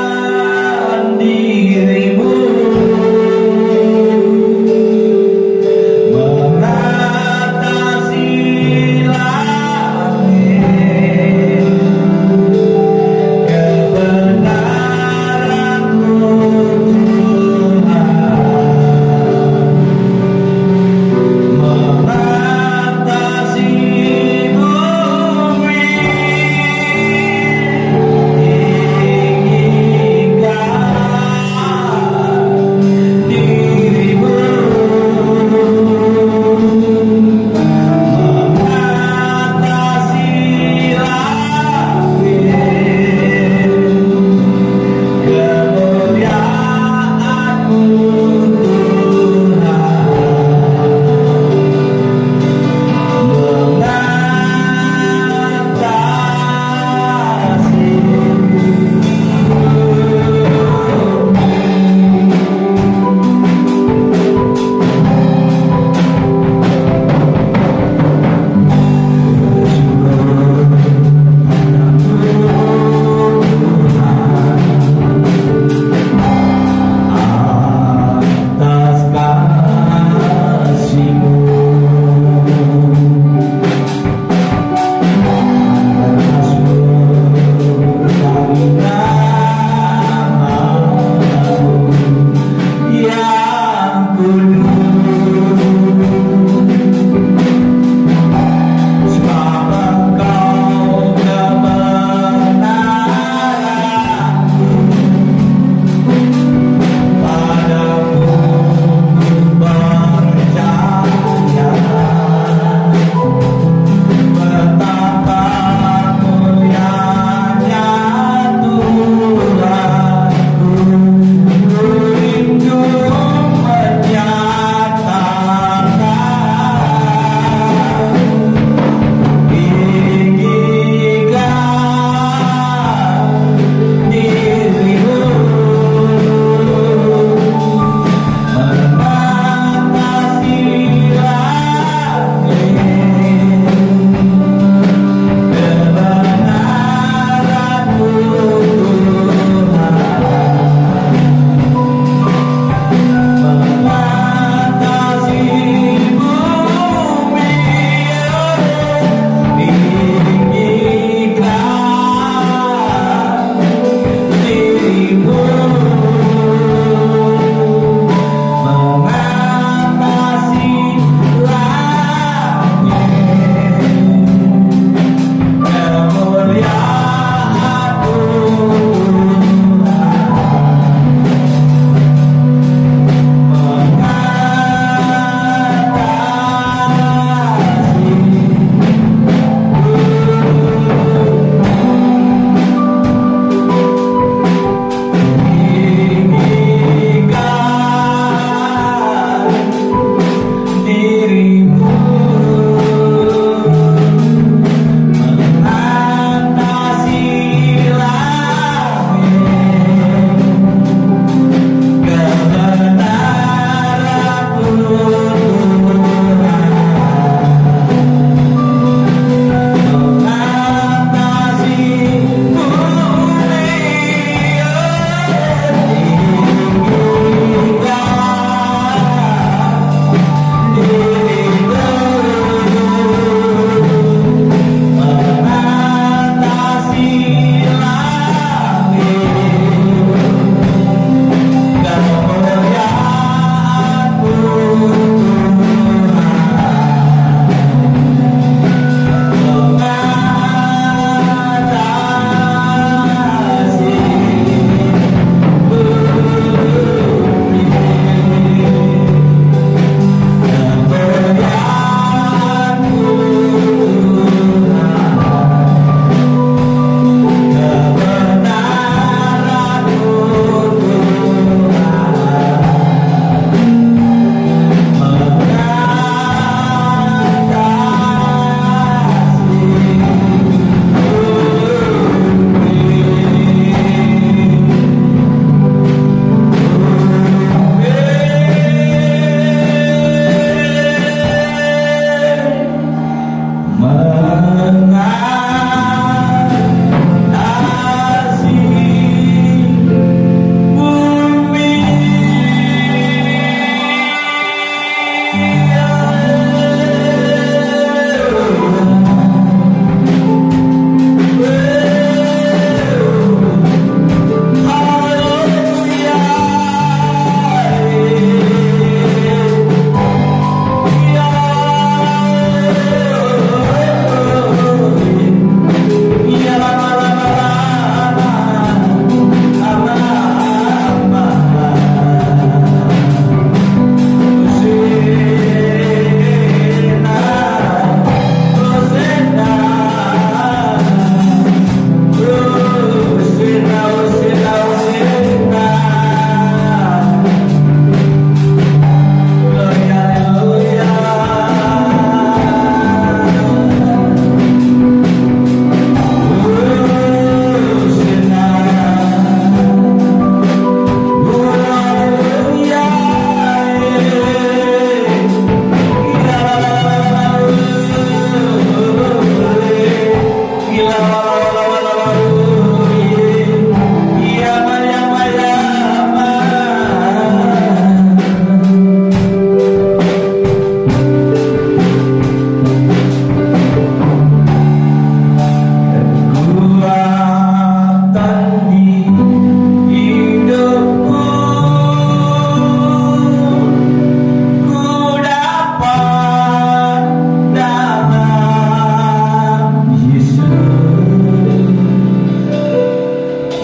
tinggikan dirimu, mengatasi langit, kebenaran-Mu Tuhan, mengatasi bumi.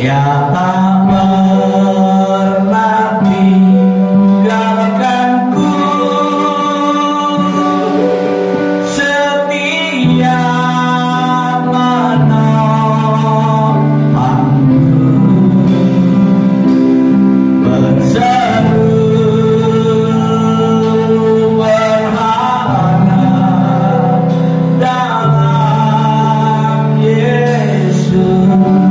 yang tak pernah tinggalkanku, setia menolongku, berseru berharap dalam Yesus.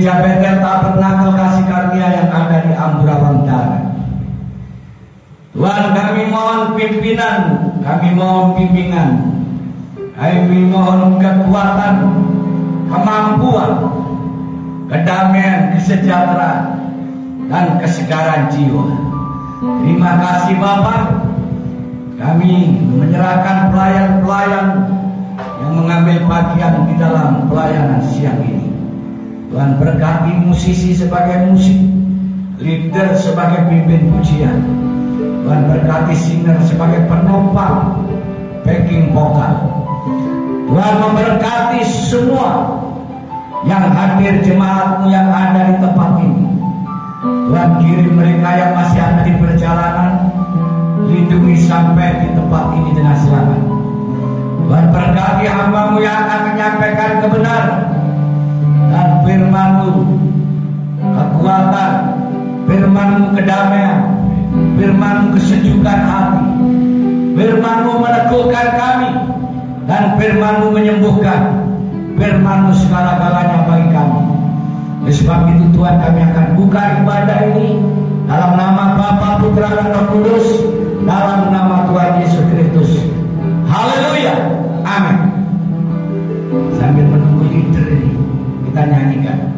Gereja Betel Tabernakel Kasih Karunia yang ada di Ambarawa Utara. Tuhan, kami mohon pimpinan, kami mohon bimbingan, kami mohon kekuatan, kemampuan, kedamaian, kesejahteraan, dan kesegaran jiwa. Terima kasih Bapak. Kami menyerahkan pelayan-pelayan yang mengambil bagian di dalam pelayanan siang ini. Tuhan berkati musisi sebagai musik, leader sebagai pimpin pujian. Tuhan berkati singer sebagai penopang, backing vokal. Tuhan memberkati semua yang hadir, jemaat-Mu yang ada di tempat ini. Tuhan kirim mereka yang masih ada di perjalanan, lindungi sampai di tempat ini dengan selamat. Tuhan berkati hamba-Mu yang akan menyampaikan kebenaran dan firman-Mu kekuatan, firman-Mu kedamaian, firman-Mu kesejukan hati, firman-Mu meneguhkan kami, dan firman-Mu menyembuhkan, firman-Mu segala-galanya bagi kami. Oleh sebab itu Tuhan, kami akan buka ibadah ini dalam nama Bapa, Putra, dan Roh Kudus, dalam nama Tuhan Yesus Kristus. Haleluya, amin. Sambil menunggu leader ini, kita nyanyikan.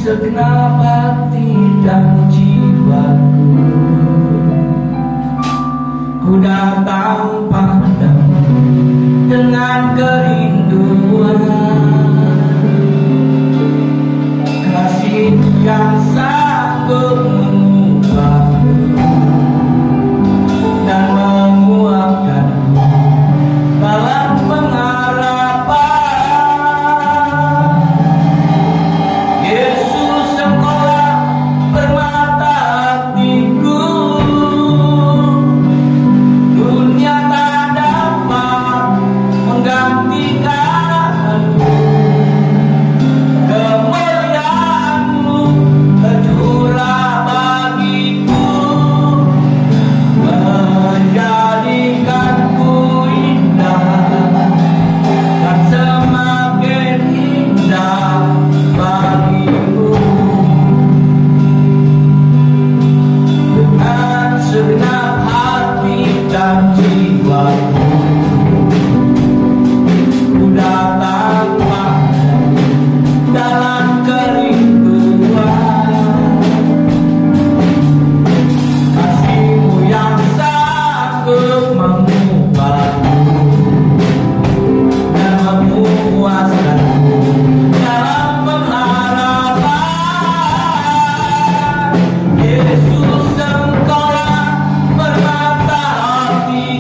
Segenap hati dan jiwaku, ku datang padamu dengan kerinduan, kasih yang sanggup mengubahku dan menguatkanku dalam pengharapan. Yesus, Engkaulah permata hati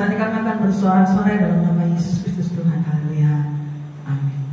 Saat ini kami akan bersorak-sorai dalam nama Yesus Kristus Tuhan. Haleluya. Amin.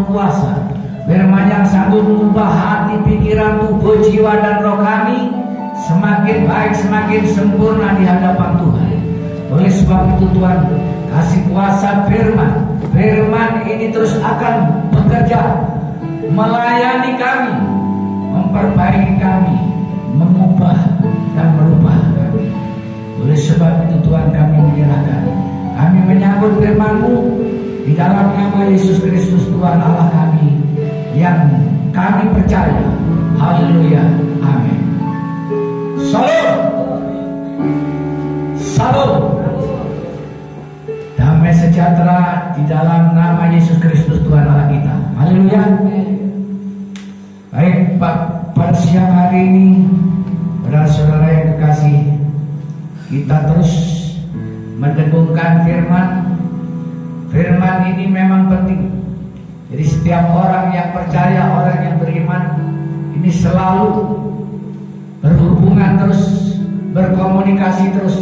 kuasa, firman yang sanggup mengubah hati, pikiran, tubuh, jiwa, dan roh kami semakin baik, semakin sempurna di hadapan Tuhan. Oleh sebab itu Tuhan, kasih kuasa firman ini terus akan bekerja, melayani kami, memperbaiki kami, mengubah dan merubah kami. Oleh sebab itu Tuhan, kami menyerahkan, kami menyambut firman-Mu di dalam nama Yesus Kristus Tuhan Allah kami yang kami percaya. Haleluya, amin. Salam, salam, damai sejahtera di dalam nama Yesus Kristus Tuhan Allah kita. Haleluya. Baik, pada siang hari ini, saudara-saudara yang kekasih, kita terus mendengungkan firman. Firman ini memang penting. Jadi setiap orang yang percaya, orang yang beriman, ini selalu berhubungan terus, berkomunikasi terus,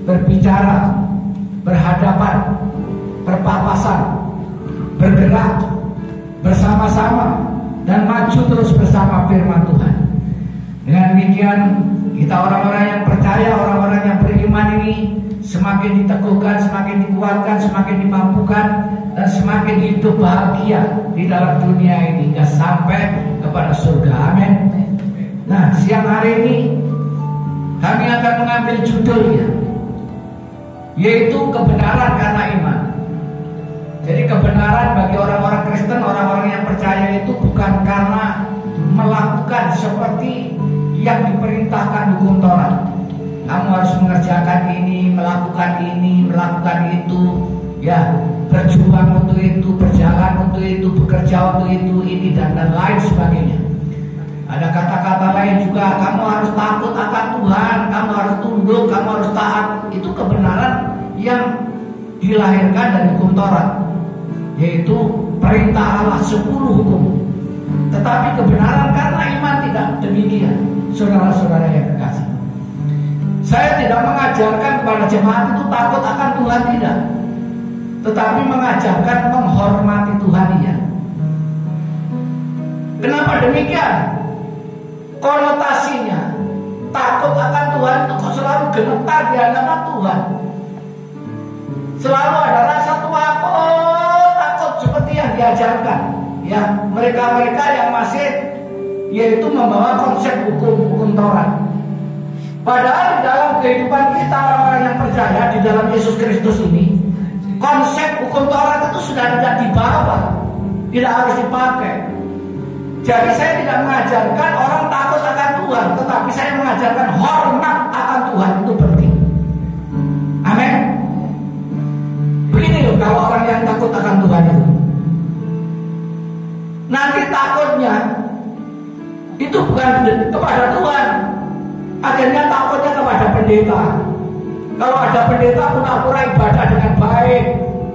berbicara, berhadapan, berpapasan, bergerak bersama-sama, dan maju terus bersama firman Tuhan. Dengan demikian, kita orang-orang yang percaya, orang-orang yang beriman ini semakin diteguhkan, semakin dikuatkan, semakin dimampukan, dan semakin hidup bahagia di dalam dunia ini hingga sampai kepada surga. Amin. Nah, siang hari ini kami akan mengambil judulnya, yaitu kebenaran karena iman. Jadi kebenaran bagi orang-orang Kristen, orang-orang yang percaya itu bukan karena melakukan seperti yang diperintahkan hukum Taurat. Kamu harus mengerjakan ini, melakukan itu, ya, berjuang untuk itu, berjalan untuk itu, bekerja untuk itu, ini dan lain sebagainya. Ada kata-kata lain juga, kamu harus takut akan Tuhan, kamu harus tunduk, kamu harus taat. Itu kebenaran yang dilahirkan dari hukum Taurat, yaitu perintah Allah 10 hukum. Tetapi kebenaran karena iman tidak demikian, saudara-saudara yang kekasih. Saya tidak mengajarkan kepada jemaat itu takut akan Tuhan, tidak, tetapi mengajarkan menghormati Tuhan, iya. Kenapa demikian? Konotasinya takut akan Tuhan itu kok selalu gemetar di hadapan Tuhan. Selalu ada rasa takut seperti yang diajarkan, ya, mereka-mereka yang masih yaitu membawa konsep hukum Taurat. Padahal di dalam kehidupan kita orang yang percaya di dalam Yesus Kristus ini, konsep hukum Taurat itu sudah tidak dibawa, tidak harus dipakai. Jadi saya tidak mengajarkan orang takut akan Tuhan, tetapi saya mengajarkan hormat akan Tuhan itu penting. Amin. Begini loh, kalau orang yang takut akan Tuhan itu, nanti takutnya itu bukan kepada Tuhan, akhirnya takutnya kepada pendeta. Kalau ada pendeta pura-pura ibadah dengan baik,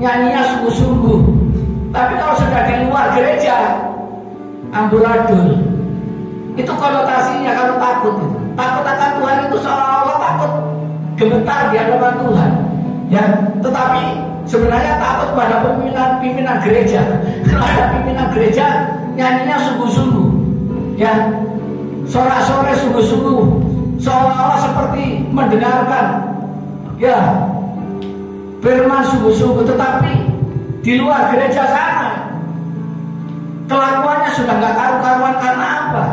nyanyinya sungguh-sungguh, tapi kalau sudah di luar gereja amburadul, itu konotasinya kalau takut itu. Takut akan Tuhan itu seolah-olah takut gemetar di hadapan Tuhan, ya. Tetapi sebenarnya takut pada pimpinan gereja. Kalau ada pimpinan gereja nyanyinya sungguh-sungguh, ya, sorak-sorai sungguh-sungguh, seolah-olah seperti mendengarkan, ya, firman sungguh-sungguh, tetapi di luar gereja sana kelakuannya sudah nggak karu-karuan. Karena apa?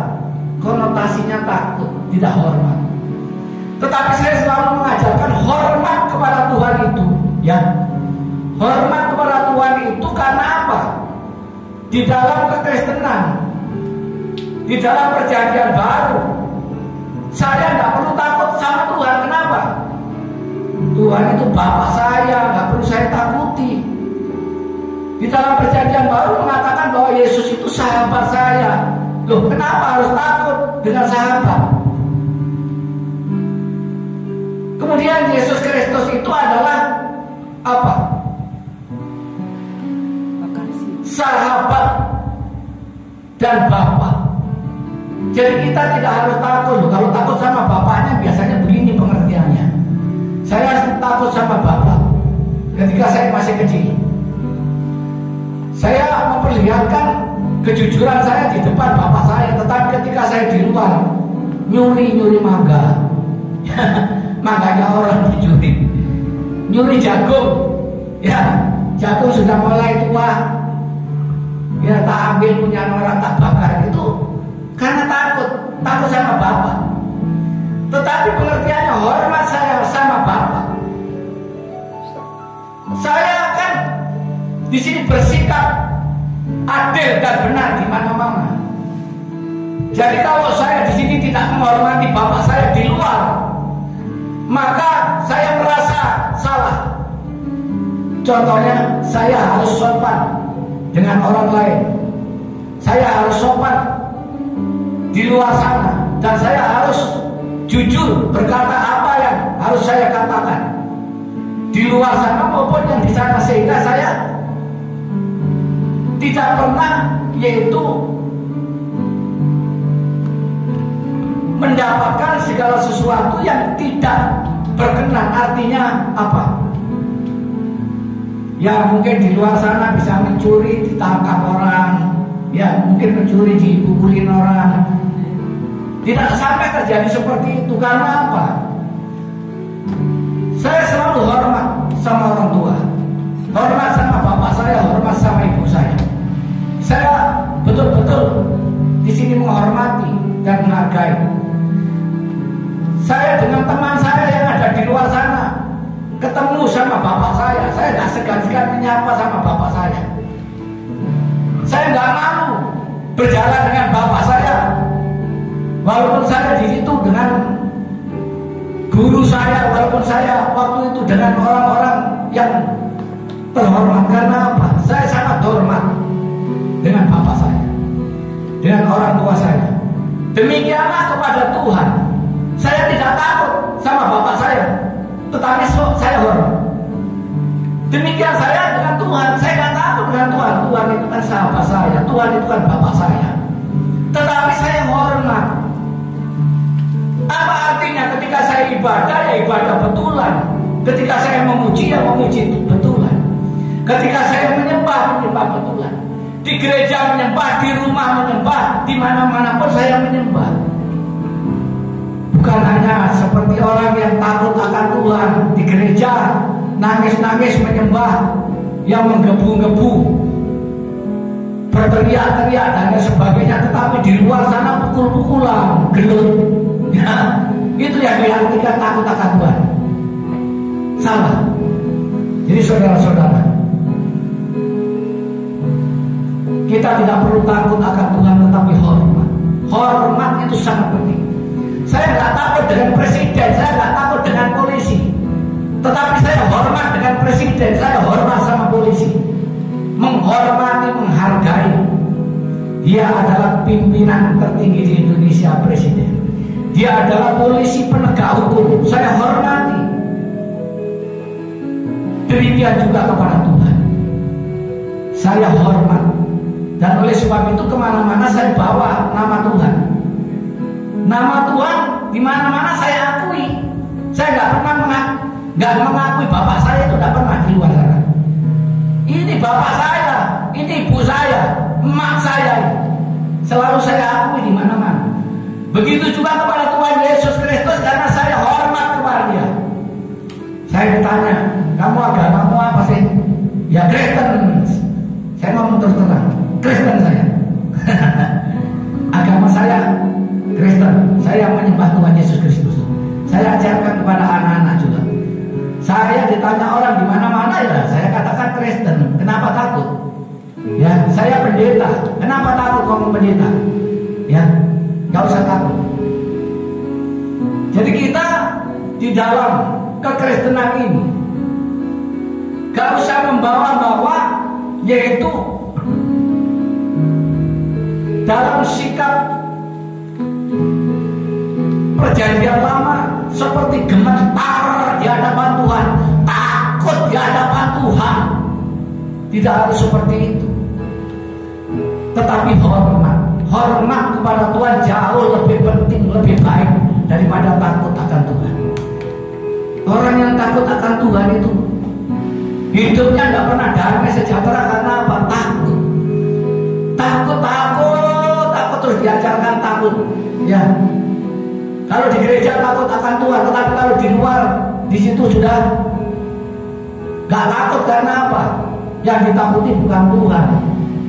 Konotasinya takut, tidak hormat. Tetapi saya selalu mengajarkan hormat kepada Tuhan itu, ya. Hormat kepada Tuhan itu karena apa? Di dalam kekristenan, di dalam perjanjian baru, saya tidak perlu takut sama Tuhan. Kenapa? Tuhan itu Bapa saya, nggak perlu saya takuti. Di dalam perjanjian baru mengatakan bahwa Yesus itu sahabat saya. Loh, kenapa harus takut dengan sahabat? Kemudian Yesus Kristus itu adalah apa? Sahabat dan Bapa. Jadi kita tidak harus takut. Kalau takut sama bapaknya biasanya begini pengertiannya. Saya takut sama bapak ketika saya masih kecil. Saya memperlihatkan kejujuran saya di depan bapak saya, tetapi ketika saya di luar nyuri mangga, mangganya orang dicuri, nyuri jagung, ya jagung sudah mulai tua, ya tak ambil punya orang tak bakar itu karena takut sama bapak. Tetapi pengertiannya hormat saya sama bapak. Saya akan di sini bersikap adil dan benar di mana-mana. Jadi kalau saya di sini tidak menghormati bapak saya di luar, maka saya merasa salah. Contohnya, saya harus sopan dengan orang lain. Saya harus sopan di luar sana, dan saya harus jujur berkata apa yang harus saya katakan di luar sana maupun yang di sana, sehingga saya tidak pernah yaitu mendapatkan segala sesuatu yang tidak berkenan. Artinya apa? Ya mungkin di luar sana bisa mencuri, ditangkap orang, ya mungkin mencuri dipukulin orang. Tidak sampai terjadi seperti itu. Karena apa? Saya selalu hormat sama orang tua, hormat sama bapak saya, hormat sama ibu saya. Saya betul-betul di sini menghormati dan menghargai. Saya dengan teman saya yang ada di luar sana, ketemu sama bapak saya tidak segan-segan menyapa sama bapak saya. Saya nggak malu berjalan dengan bapak saya, walaupun saya di situ dengan guru saya, walaupun saya waktu itu dengan orang-orang yang terhormat. Karena apa? Saya sangat hormat dengan bapak saya, dengan orang tua saya. Demikianlah kepada Tuhan. Saya tidak takut sama bapak saya, tetapi saya hormat. Demikian saya dengan Tuhan. Saya tidak takut dengan Tuhan. Tuhan itu kan sahabat saya, Tuhan itu kan bapak saya, tetapi saya hormat. Apa artinya ketika saya ibadah, ya ibadah betulan. Ketika saya memuji, ya memuji betulan. Ketika saya menyembah, menyembah betulan. Di gereja menyembah, di rumah menyembah, di mana-mana pun saya menyembah. Bukan hanya seperti orang yang takut akan Tuhan di gereja, nangis-nangis menyembah, yang menggebu-gebu, berteriak-teriak dan sebagainya, tetapi di luar sana pukul-pukulan, gelut. Ya, itu yang diartikan takut akan Tuhan. Salah. Jadi saudara-saudara, kita tidak perlu takut akan Tuhan, tetapi hormat. Hormat itu sangat penting. Saya nggak takut dengan presiden, saya nggak takut dengan polisi, tetapi saya hormat dengan presiden, saya hormat sama polisi. Menghormati, menghargai. Dia adalah pimpinan tertinggi di Indonesia, presiden. Dia adalah polisi penegak hukum, saya hormati. Demikian juga kepada Tuhan, saya hormat. Dan oleh sebab itu kemana-mana saya bawa nama Tuhan. Nama Tuhan di mana-mana saya akui. Saya nggak mengakui bapak saya itu, tidak pernah di luar sana. Ini bapak saya, ini ibu saya, emak saya, selalu saya akui di mana-mana. Begitu juga kepada Tuhan Yesus Kristus, karena saya hormat kepada Dia. Saya ditanya, kamu agamamu apa sih? Ya Kristen. Saya ngomong terus terang, Kristen saya. Agama saya Kristen. Saya menyembah Tuhan Yesus Kristus. Saya ajarkan kepada anak-anak juga. Saya ditanya orang di mana-mana, ya saya katakan Kristen. Kenapa takut? Ya, saya pendeta. Kenapa takut ngomong pendeta? Ya, gak usah takut. Jadi kita di dalam kekristenan ini gak usah membawa-bawa, yaitu dalam sikap perjanjian lama seperti gemetar di hadapan Tuhan, takut di hadapan Tuhan. Tidak harus seperti itu, tetapi hormat kepada Tuhan jauh lebih penting, lebih baik daripada takut akan Tuhan. Orang yang takut akan Tuhan itu hidupnya nggak pernah damai sejahtera. Karena apa? Takut. diajarkan takut. Ya, kalau di gereja takut akan Tuhan, tetapi kalau di luar, di situ sudah gak takut. Karena apa? Yang ditakuti bukan Tuhan,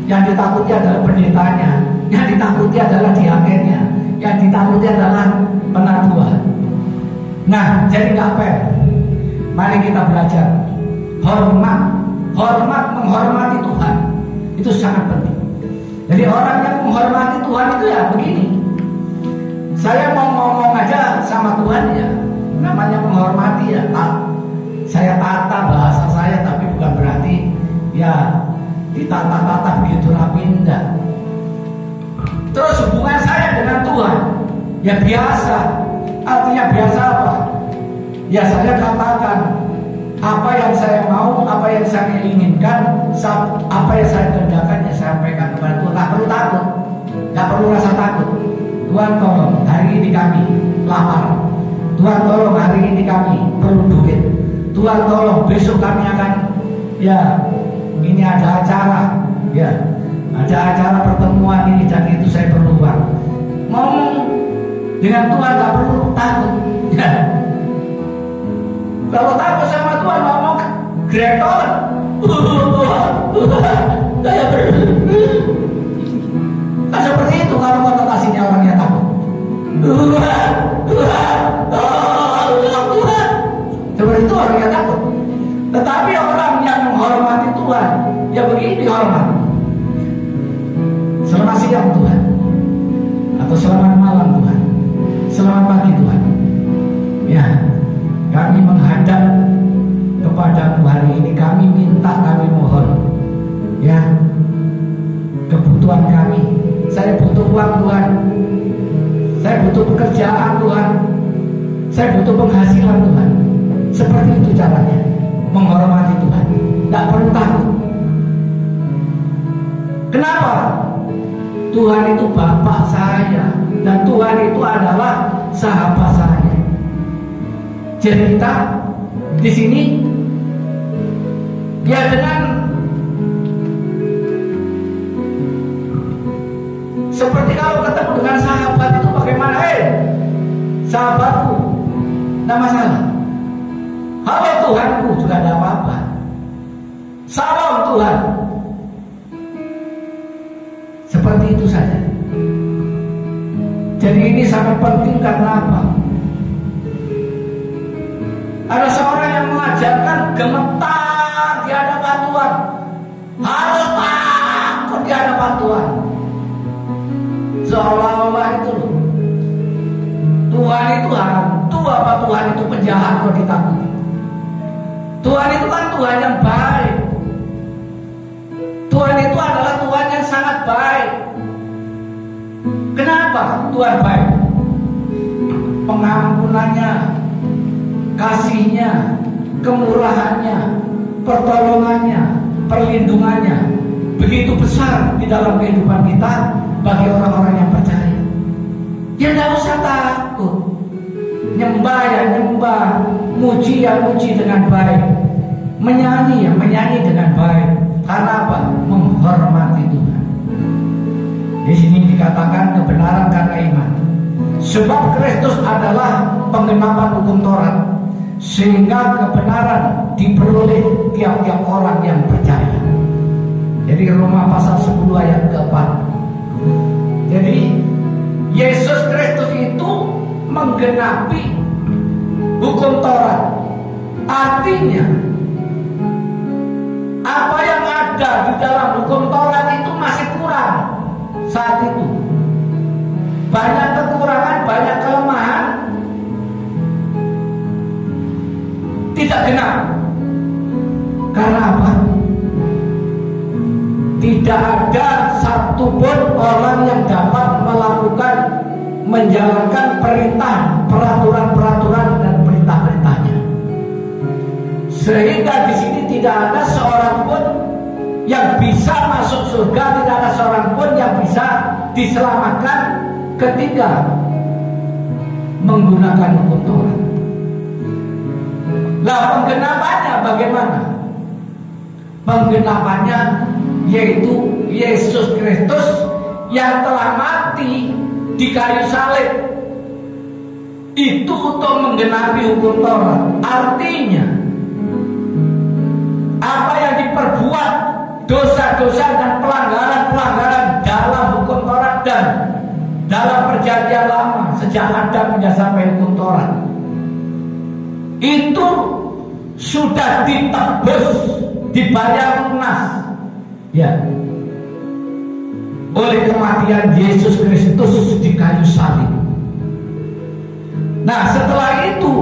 yang ditakuti adalah pendetanya, yang ditakuti adalah diakennya, yang ditakuti adalah penatua. Nah, jadi gak fair. Mari kita belajar menghormati Tuhan. Itu sangat penting. Jadi orang yang menghormati Tuhan itu ya begini. Saya mau ngomong aja sama Tuhan ya, namanya menghormati ya. Saya tata bahasa saya, tapi bukan berarti ya ditata-tata begitu rapi, enggak. Terus hubungan saya dengan Tuhan ya biasa. Artinya biasa apa? Ya saya katakan apa yang saya mau, apa yang saya inginkan, apa yang saya kerjakan, ya saya sampaikan kepada Tuhan. Gak perlu takut, gak perlu rasa takut. Tuhan tolong, hari ini kami lapar. Tuhan tolong, hari ini kami perlu duit. Tuhan tolong, besok kami akan, ya ini ada acara, ya ada acara pertemuan ini dan itu saya perlu uang. Ngomong dengan Tuhan gak perlu takut. Ya. Kalau takut sama Tuhan ngomong greton, saya kan seperti itu kalau konotasinya orang yang takut. Tuhan, seperti itu orang yang takut. Tetapi orang yang menghormati Tuhan, ya begini hormat. Selamat siang Tuhan, atau selamat malam Tuhan, selamat pagi Tuhan. Ya, kami menghadap kepada-Mu hari ini, kami minta, kami mohon, ya kebutuhan kami. Saya butuh uang Tuhan, saya butuh pekerjaan Tuhan, saya butuh penghasilan Tuhan. Seperti itu caranya menghormati Tuhan. Tidak perlu takut. Kenapa? Tuhan itu Bapak saya dan Tuhan itu adalah sahabat saya. Jadi kita di sini ya dengan seperti kalau ketemu dengan sahabat itu bagaimana? Sahabatku, tidak masalah. Halo Tuhanku, juga tidak apa-apa. Salam Tuhan. Seperti itu saja. Jadi ini sangat penting karena apa? Ada seorang yang mengajarkan gemetar di hadapan Tuhan. Harus takut di hadapan Tuhan. Seolah-olah itu loh, Tuhan itu hantu apa Tuhan itu penjahat kok ditakuti. Tuhan itu kan Tuhan yang baik. Tuhan itu adalah Tuhan yang sangat baik. Kenapa Tuhan baik? Pengampunannya, kasihnya, kemurahannya, pertolongannya, perlindungannya begitu besar di dalam kehidupan kita bagi orang-orang yang percaya. Ya tidak usah takut. Nyembah ya nyembah, muji ya muji dengan baik, menyanyi ya menyanyi dengan baik. Karena apa? Menghormati Tuhan. Di sini dikatakan kebenaran karena iman. Sebab Kristus adalah penggenapan hukum Taurat, sehingga kebenaran diperoleh tiap-tiap orang yang percaya. Jadi Roma pasal 10 ayat ke-4. Jadi Yesus Kristus itu menggenapi hukum Taurat. Artinya apa yang ada di dalam hukum Taurat itu masih kurang saat itu. Banyak kekurangan, banyak kelemahan, tidak genap. Karena apa? Tidak ada satupun orang yang dapat melakukan, menjalankan perintah, peraturan-peraturan dan perintah-perintahnya. Sehingga di sini tidak ada seorang pun yang bisa masuk surga, tidak ada seorang pun yang bisa diselamatkan ketika menggunakan hukum Taurat. Lah penggenapannya bagaimana? Penggenapannya yaitu Yesus Kristus yang telah mati di kayu salib itu untuk menggenapi hukum Taurat. Artinya apa yang diperbuat, dosa-dosa dan pelanggaran-pelanggaran dalam hukum Taurat dan dalam perjanjian lama sejak Adam hingga sampai hukum Taurat itu sudah ditebus, dibayar lunas, ya, oleh kematian Yesus Kristus di kayu salib. Nah, setelah itu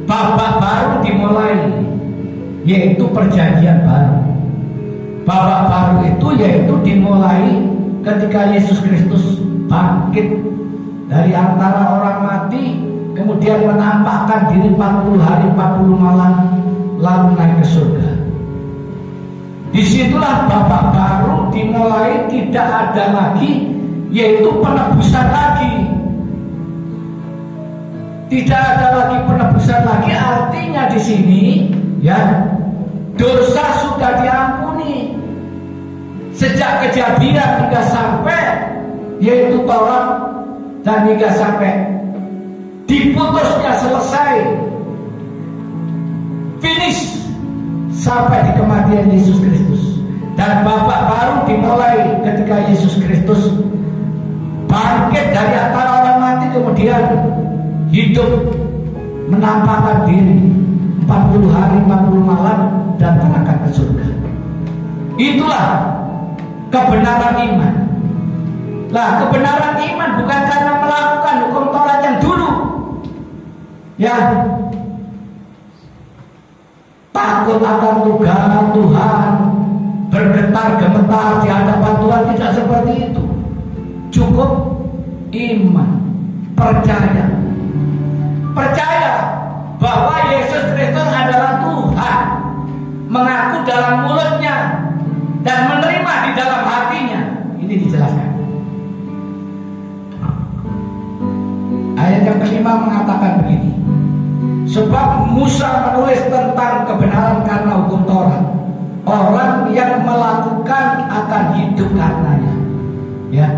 babak baru dimulai, yaitu perjanjian baru. Babak baru itu yaitu dimulai ketika Yesus Kristus bangkit dari antara orang mati, kemudian menampakkan diri 40 hari 40 malam, lalu naik ke surga. Disitulah babak baru dimulai, tidak ada lagi, yaitu penebusan lagi. Tidak ada lagi penebusan lagi, artinya di sini, ya, dosa sudah diampuni sejak kejadian hingga sampai, yaitu Taurat, dan hingga sampai diputusnya selesai, finish sampai di kematian Yesus Kristus. Dan babak baru dimulai ketika Yesus Kristus bangkit dari antara orang mati, kemudian hidup menampakkan diri 40 hari 40 malam dan terangkat ke surga. Itulah kebenaran iman. Nah, kebenaran iman bukan karena melakukan hukum Taurat yang dulu, ya, takut akan Tuhan, bergetar-gemetar di hadapan Tuhan, tidak seperti itu. Cukup iman, percaya bahwa Yesus Kristus adalah Tuhan, mengaku dalam mulutnya dan menerima di dalam hatinya. Ini dijelaskan. Ayat yang kelima mengatakan begini: sebab Musa menulis tentang kebenaran karena hukum Taurat, orang yang melakukan akan hidup karenanya. Ya,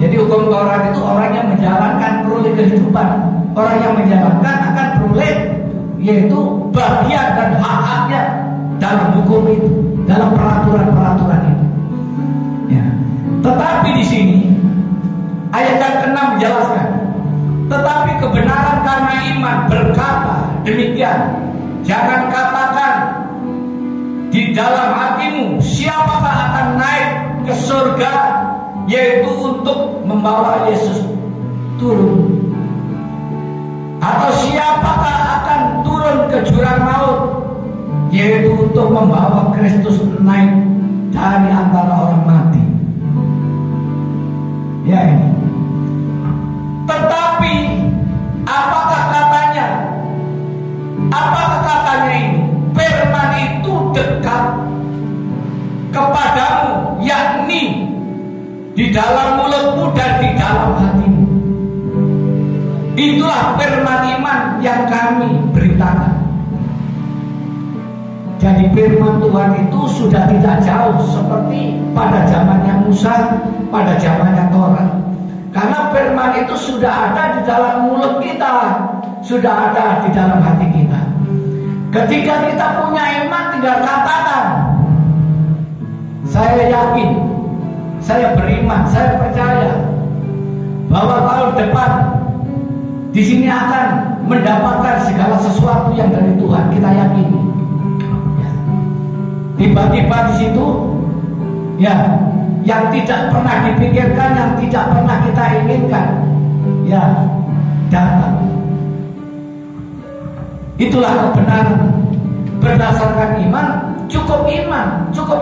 jadi hukum Taurat itu orang yang menjalankan peroleh kehidupan. Orang yang menjalankan akan peroleh, yaitu bagian dan hak-haknya dalam hukum itu, dalam peraturan-peraturan itu. Ya. Tetapi di sini ayat yang ke-6 menjelaskan, tetapi kebenaran karena iman berkata demikian, jangan katakan di dalam hatimu, siapakah akan naik ke surga, yaitu untuk membawa Yesus turun, atau siapakah akan turun ke jurang maut, yaitu untuk membawa Kristus naik dari antara orang mati. Ya, ini. Tetapi apakah katanya? Apakah katanya ini? Firman itu dekat kepadamu, yakni di dalam mulutmu dan di dalam hatimu. Itulah firman iman yang kami beritakan. Jadi firman Tuhan itu sudah tidak jauh seperti pada zamannya Musa, pada zamannya Taurat. Karena firman itu sudah ada di dalam mulut kita, sudah ada di dalam hati kita. Ketika kita punya iman, tinggal katakan, saya yakin, saya beriman, saya percaya bahwa tahun depan di sini akan mendapatkan segala sesuatu yang dari Tuhan. Kita yakini. Tiba-tiba di situ, ya, yang tidak pernah dipikirkan, yang tidak pernah kita inginkan, ya, datang. Itulah kebenaran berdasarkan iman, cukup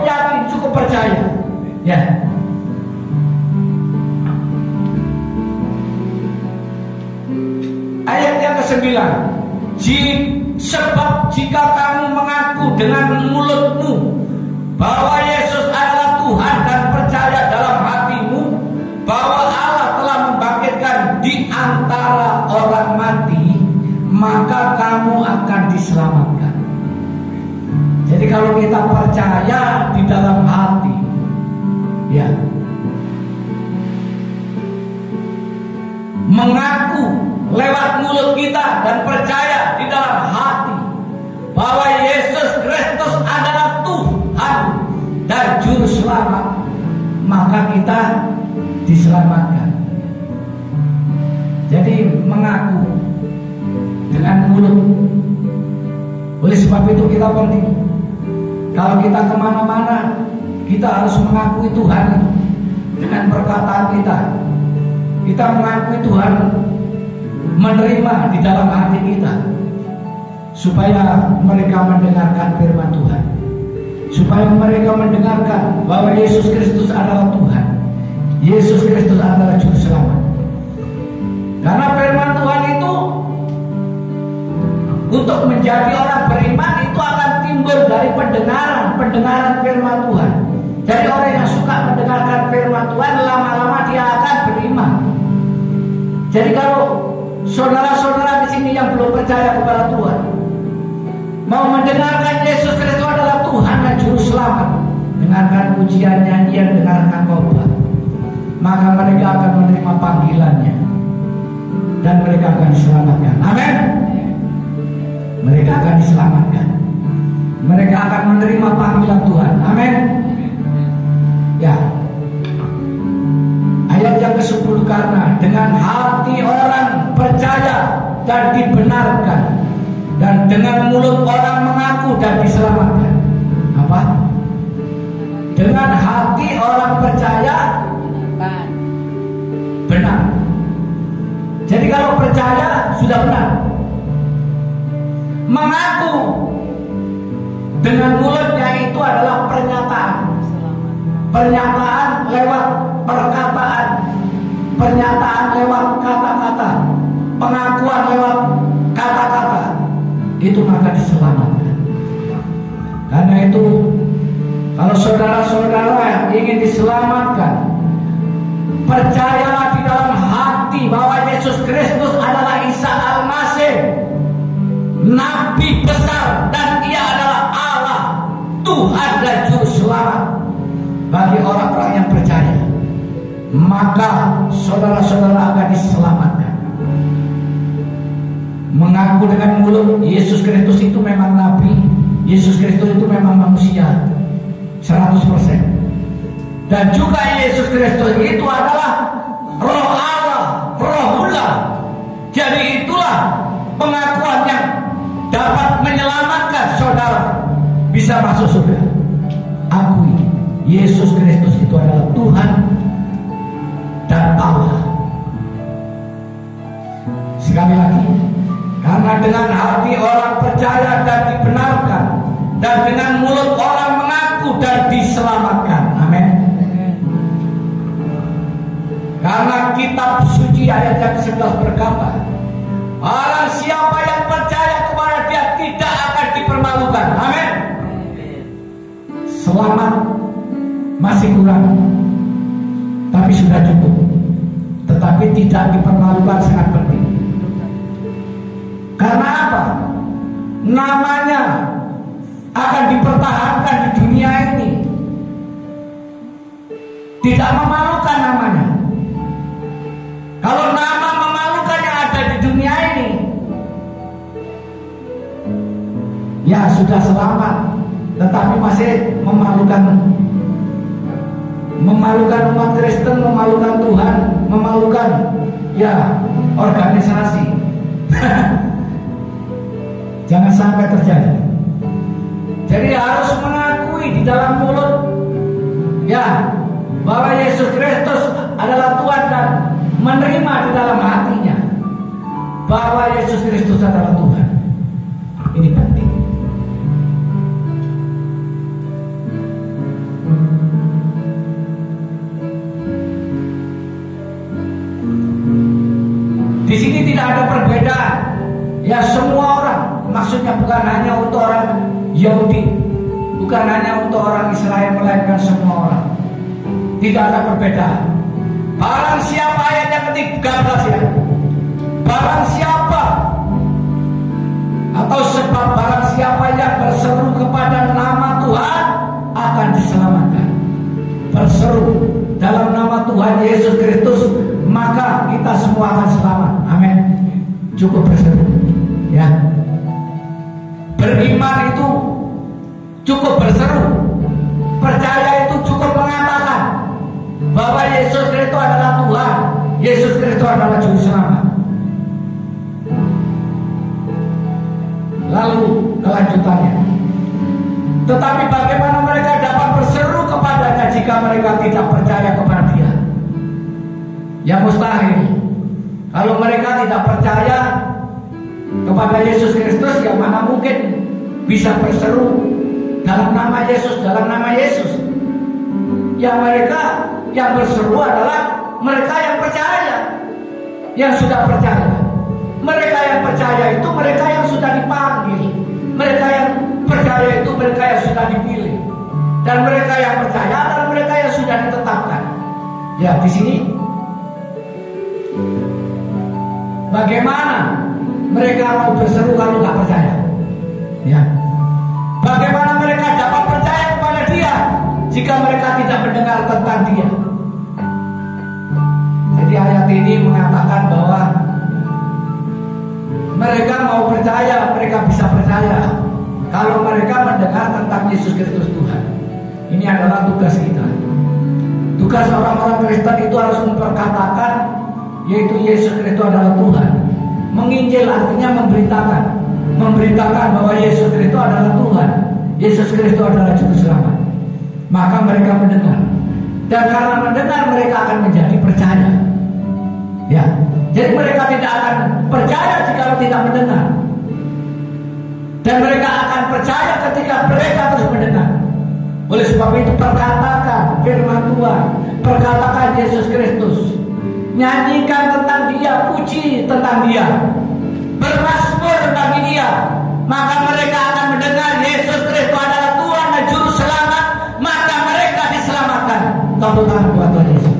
yakin, cukup percaya. Ya. Ayat yang ke-9, sebab jika kamu mengaku dengan mulutmu bahwa Yesus adalah Tuhan dan percaya dalam hatimu bahwa Allah telah membangkitkan di antara orang mati, maka kamu akan diselamatkan. Jadi kalau kita percaya di dalam hati maka kita diselamatkan. Jadi mengaku dengan mulut. Oleh sebab itu kita penting. Kalau kita kemana-mana, kita harus mengakui Tuhan dengan perkataan kita. Kita mengakui Tuhan, menerima di dalam hati kita, supaya mereka mendengarkan firman Tuhan, supaya mereka mendengarkan bahwa Yesus Kristus adalah Tuhan, Yesus Kristus adalah Juru Selamat. Karena firman Tuhan itu untuk menjadi orang beriman itu akan timbul dari pendengaran firman Tuhan. Jadi orang yang suka mendengarkan firman Tuhan, lama-lama dia akan beriman. Jadi kalau saudara-saudara di sini yang belum percaya kepada Tuhan, mau mendengarkan Yesus Kristus adalah Tuhan dan Juru Selamat, dengarkan pujian, nyanyian, dengarkan khotbah, maka mereka akan menerima panggilannya dan mereka akan diselamatkan. Amin. Mereka akan diselamatkan. Mereka akan menerima panggilan Tuhan. Amin. Ya. Ayat yang ke-10, karena dengan hati orang percaya dan dibenarkan, dan dengan mulut orang mengaku dan diselamatkan. Apa? Dengan hati orang percaya benar. Jadi kalau percaya sudah benar. Mengaku dengan mulutnya itu adalah pernyataan. Pernyataan lewat perkataan, pernyataan lewat kata-kata, pengakuan lewat kata-kata, itu maka diselamatkan. Karena itu kalau saudara-saudara ingin diselamatkan, percayalah di dalam hati bahwa Yesus Kristus adalah Isa Al-Masih, Nabi besar, dan Ia adalah Allah, Tuhan dan Juru Selamat. Bagi orang-orang yang percaya, maka saudara-saudara akan diselamatkan. Mengaku dengan mulut Yesus Kristus itu memang Nabi, Yesus Kristus itu memang manusia 100%. Dan juga Yesus Kristus itu adalah Roh Allah, Rohullah. Jadi itulah pengakuan yang dapat menyelamatkan saudara bisa masuk surga. Akui Yesus Kristus itu adalah Tuhan dan Allah. Sekali lagi, karena dengan hati orang percaya dan dibenarkan, dan dengan mulut orang mengaku dan diselamatkan. Amin. Karena kitab suci ayat yang 11 berkata, barang siapa yang percaya kepada Dia tidak akan dipermalukan. Amin. Selamat masih kurang, tapi sudah cukup. Tetapi tidak dipermalukan sangat penting. Karena apa? Namanya akan dipertahankan di dunia ini. Tidak memalukan namanya. Kalau nama memalukan yang ada di dunia ini, ya sudah selamat, tetapi masih memalukan umat Kristen, memalukan Tuhan, memalukan ya organisasi. Jangan sampai terjadi. Jadi harus mengakui di dalam mulut ya bahwa Yesus Kristus adalah Tuhan, dan menerima di dalam hatinya bahwa Yesus Kristus adalah Tuhan. Ini penting. Di sini tidak ada perbedaan. Ya semua orang, maksudnya bukan hanya untuk orang Yahudi, bukan hanya untuk orang Israel, melainkan semua orang. Tidak ada perbedaan. Barang siapa, ayat yang ke-13 ya, barang siapa atau sebab barang siapa yang berseru kepada nama Tuhan akan diselamatkan. Berseru dalam nama Tuhan Yesus Kristus, maka kita semua akan selamat. Amin. Cukup berseru ya. Beriman itu cukup berseru. Percaya itu cukup mengatakan Yesus Kristus adalah juru selamat. Lalu kelanjutannya, tetapi bagaimana mereka dapat berseru kepadanya jika mereka tidak percaya kepada Dia? Ya mustahil. Kalau mereka tidak percaya kepada Yesus Kristus, ya mana mungkin bisa berseru dalam nama Yesus, dalam nama Yesus. Yang mereka yang berseru adalah mereka yang percaya, yang sudah percaya. Mereka yang percaya itu mereka yang sudah dipanggil. Mereka yang percaya itu mereka yang sudah dipilih. Dan mereka yang percaya adalah mereka yang sudah ditetapkan. Ya, di sini bagaimana mereka mau berseru kalau nggak percaya? Ya. Bagaimana mereka dapat percaya kepada Dia jika mereka tidak mendengar tentang Dia? Jadi ayat ini mengatakan bahwa mereka mau percaya, mereka bisa percaya kalau mereka mendengar tentang Yesus Kristus Tuhan. Ini adalah tugas kita. Tugas orang-orang Kristen itu harus memperkatakan yaitu Yesus Kristus adalah Tuhan. Menginjil artinya memberitakan. Memberitakan bahwa Yesus Kristus adalah Tuhan. Yesus Kristus adalah juru selamat. Maka mereka mendengar. Dan karena mendengar mereka akan menjadi percaya. Ya, jadi mereka tidak akan percaya jika tidak mendengar. Dan mereka akan percaya ketika mereka terus mendengar. Oleh sebab itu perkatakan firman Tuhan, perkatakan Yesus Kristus, nyanyikan tentang Dia, puji tentang Dia, bermazmur bagi Dia. Maka mereka akan mendengar Yesus Kristus adalah Tuhan dan Juru Selamat. Maka mereka diselamatkan. Tepuk tangan buat Tuhan Yesus.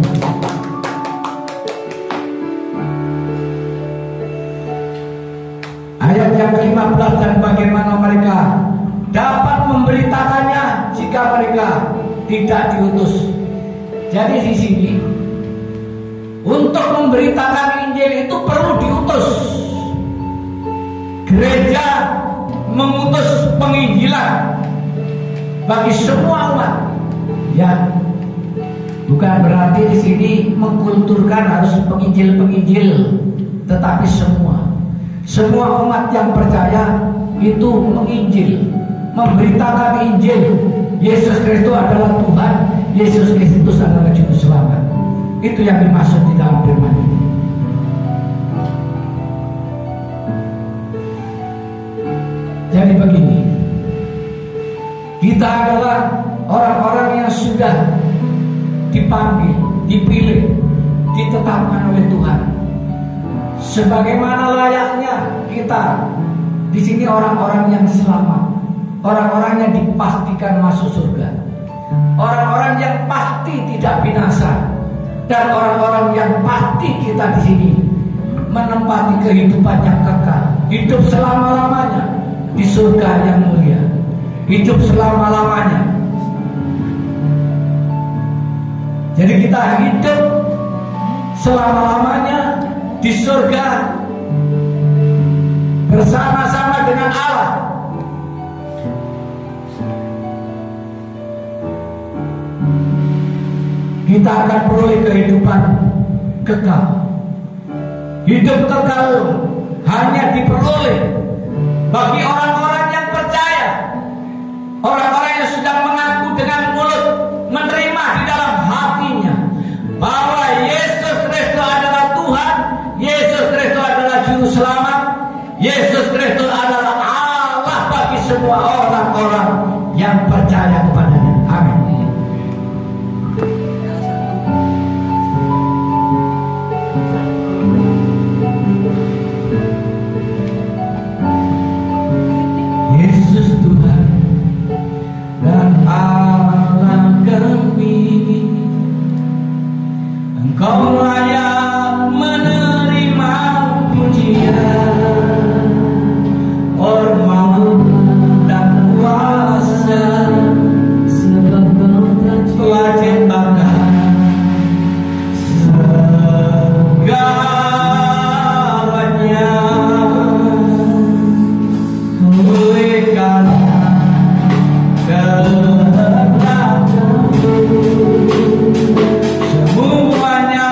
Ayat yang ke-15, dan bagaimana mereka dapat memberitakannya jika mereka tidak diutus. Jadi di sini untuk memberitakan Injil itu perlu diutus. Gereja mengutus penginjilan bagi semua umat. Ya, bukan berarti di sini mengkulturkan harus penginjil-penginjil, tetapi semua umat yang percaya itu menginjil, memberitakan Injil. Yesus Kristus adalah Tuhan, Yesus Kristus adalah Juru Selamat. Itu yang dimaksud di dalam firman ini. Jadi begini, kita adalah orang-orang yang sudah dipanggil, dipilih, ditetapkan oleh Tuhan. Sebagaimana layaknya kita di sini orang-orang yang selamat, orang-orang yang dipastikan masuk surga, orang-orang yang pasti tidak binasa, dan orang-orang yang pasti kita di sini menempati kehidupan yang kekal, hidup selama-lamanya di surga yang mulia, hidup selama-lamanya. Jadi kita hidup selama-lamanya di surga bersama-sama dengan Allah. Kita akan peroleh kehidupan kekal. Hidup kekal hanya diperoleh bagi orang-orang yang percaya, orang-orang yang sudah mengaku dengan mulut, menerima di dalam hatinya bahwa Yesus Kristus adalah Tuhan, Yesus Kristus adalah Juru Selamat, Yesus Kristus adalah Allah bagi semua orang-orang yang percaya kepadanya. Amin. Yesus Tuhan dan Allah kami, Engkau layak menerima pujian, hormat dan kuasa, sebab Engkau telah ciptakan segalanya. Oleh karena kehendak-Mu, semuanya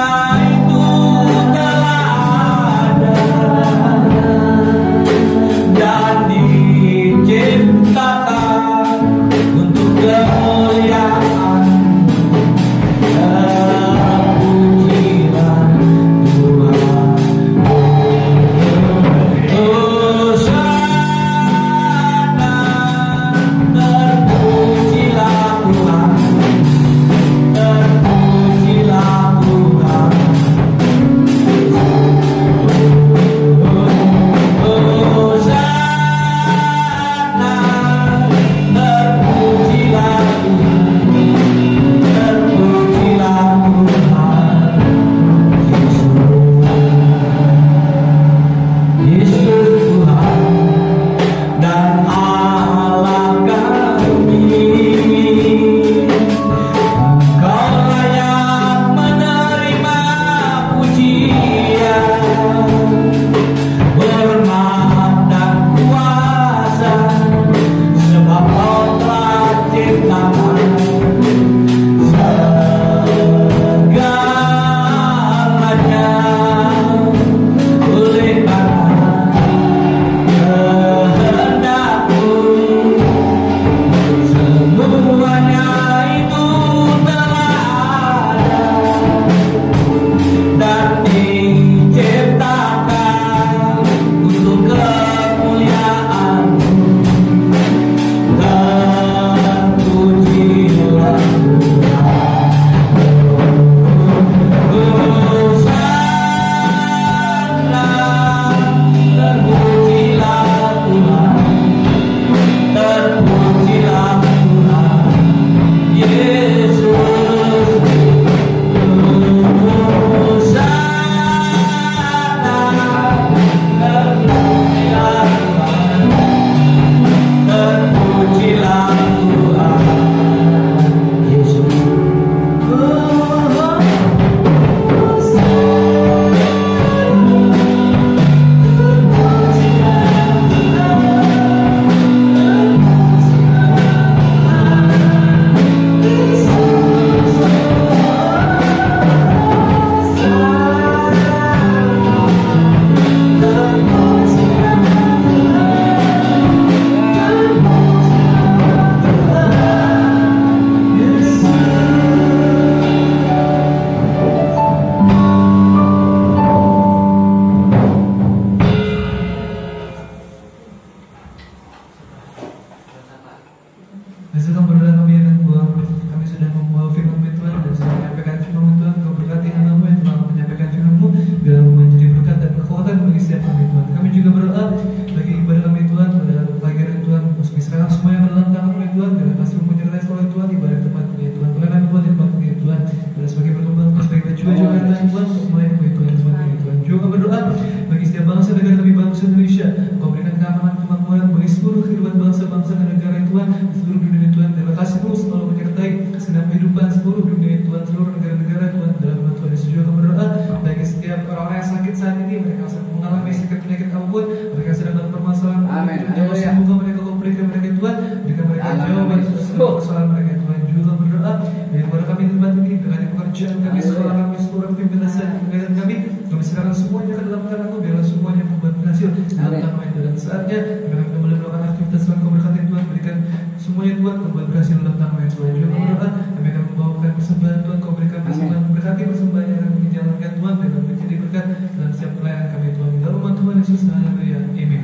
setiap bangsa negara kami bangsa Indonesia. Kau berikan keamanan kemakmuran bagi seluruh kehidupan bangsa-bangsa dan negara Tuhan di seluruh dunia Tuhan. Terima kasih terus selalu menyertai segenap kehidupan seluruh dunia Tuhan, seluruh negara-negara Tuhan. Dalam nama Tuhan Yesus juga kami berdoa bagi setiap orang-orang yang sakit saat ini, mereka sedang mengalami sakit penyakit apapun, mereka sedang dalam permasalahan. Amin. Semoga mereka kau berikan mereka Tuhan, berikan mereka jawaban persoalan mereka Tuhan. Juga berdoa bagi kepada kami tempat ini, dengan pekerjaan kami, sekolah kami, seluruh aktivitas kegiatan kami serahkan semuanya ke dalam tangan-Mu, biarlah semuanya membuat berhasil dalam tangan dan saatnya. Kami kembali melakukan aktivitas Tuhan, kau berkati Tuhan, berikan semuanya Tuhan membuat berhasil dalam tangan Tuhan. Juga berdoa kami akan membawakan persembahan Tuhan, kau berikan persembahan, berkati persembahan yang akan dijalankan Tuhan dan menjadi berkat dalam setiap pelayanan kami Tuhan. Dalam nama Tuhan Yesus, haleluya, amin.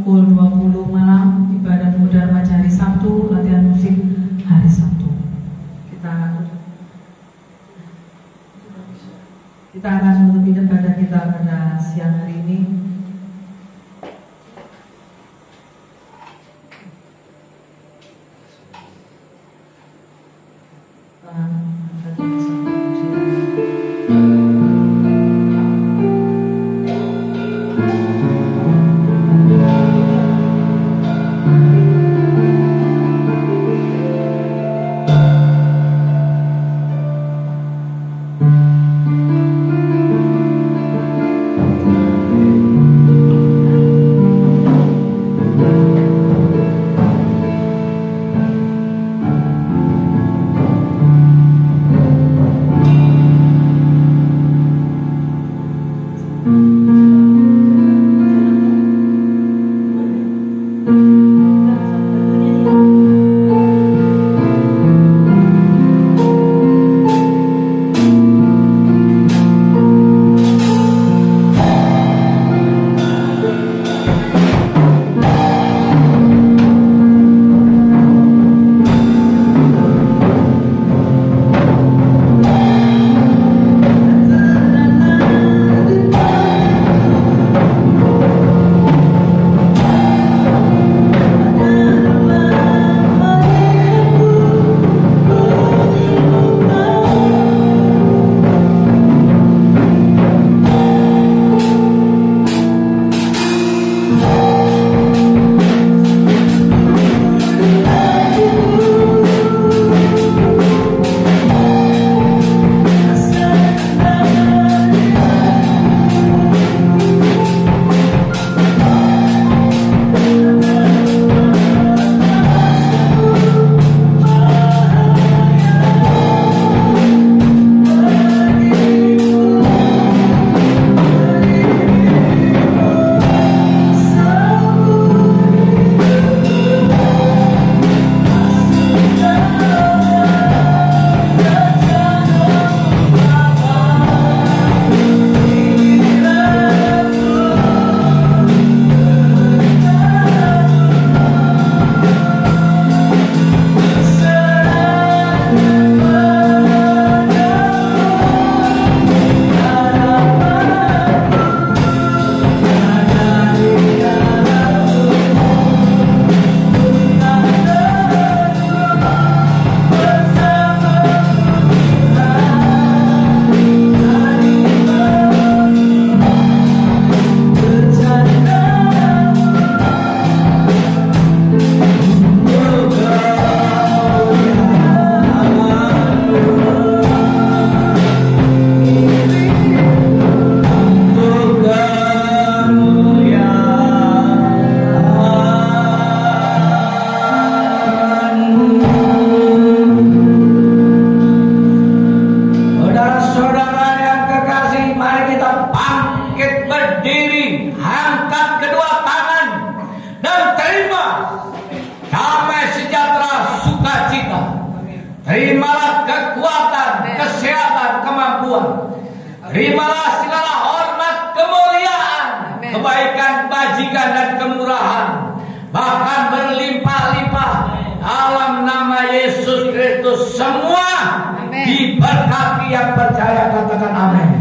pukul 20 malam, ibadah pemuda remaja hari Sabtu, latihan musik hari Sabtu. Kita akan menutup ibadah kita pada siang hari ini. Terimalah kekuatan, kesehatan, kemampuan. Terimalah segala hormat, kemuliaan, kebaikan, kebajikan, dan kemurahan. Bahkan berlimpah-limpah dalam nama Yesus Kristus. Semua diberkati yang percaya, katakan amin.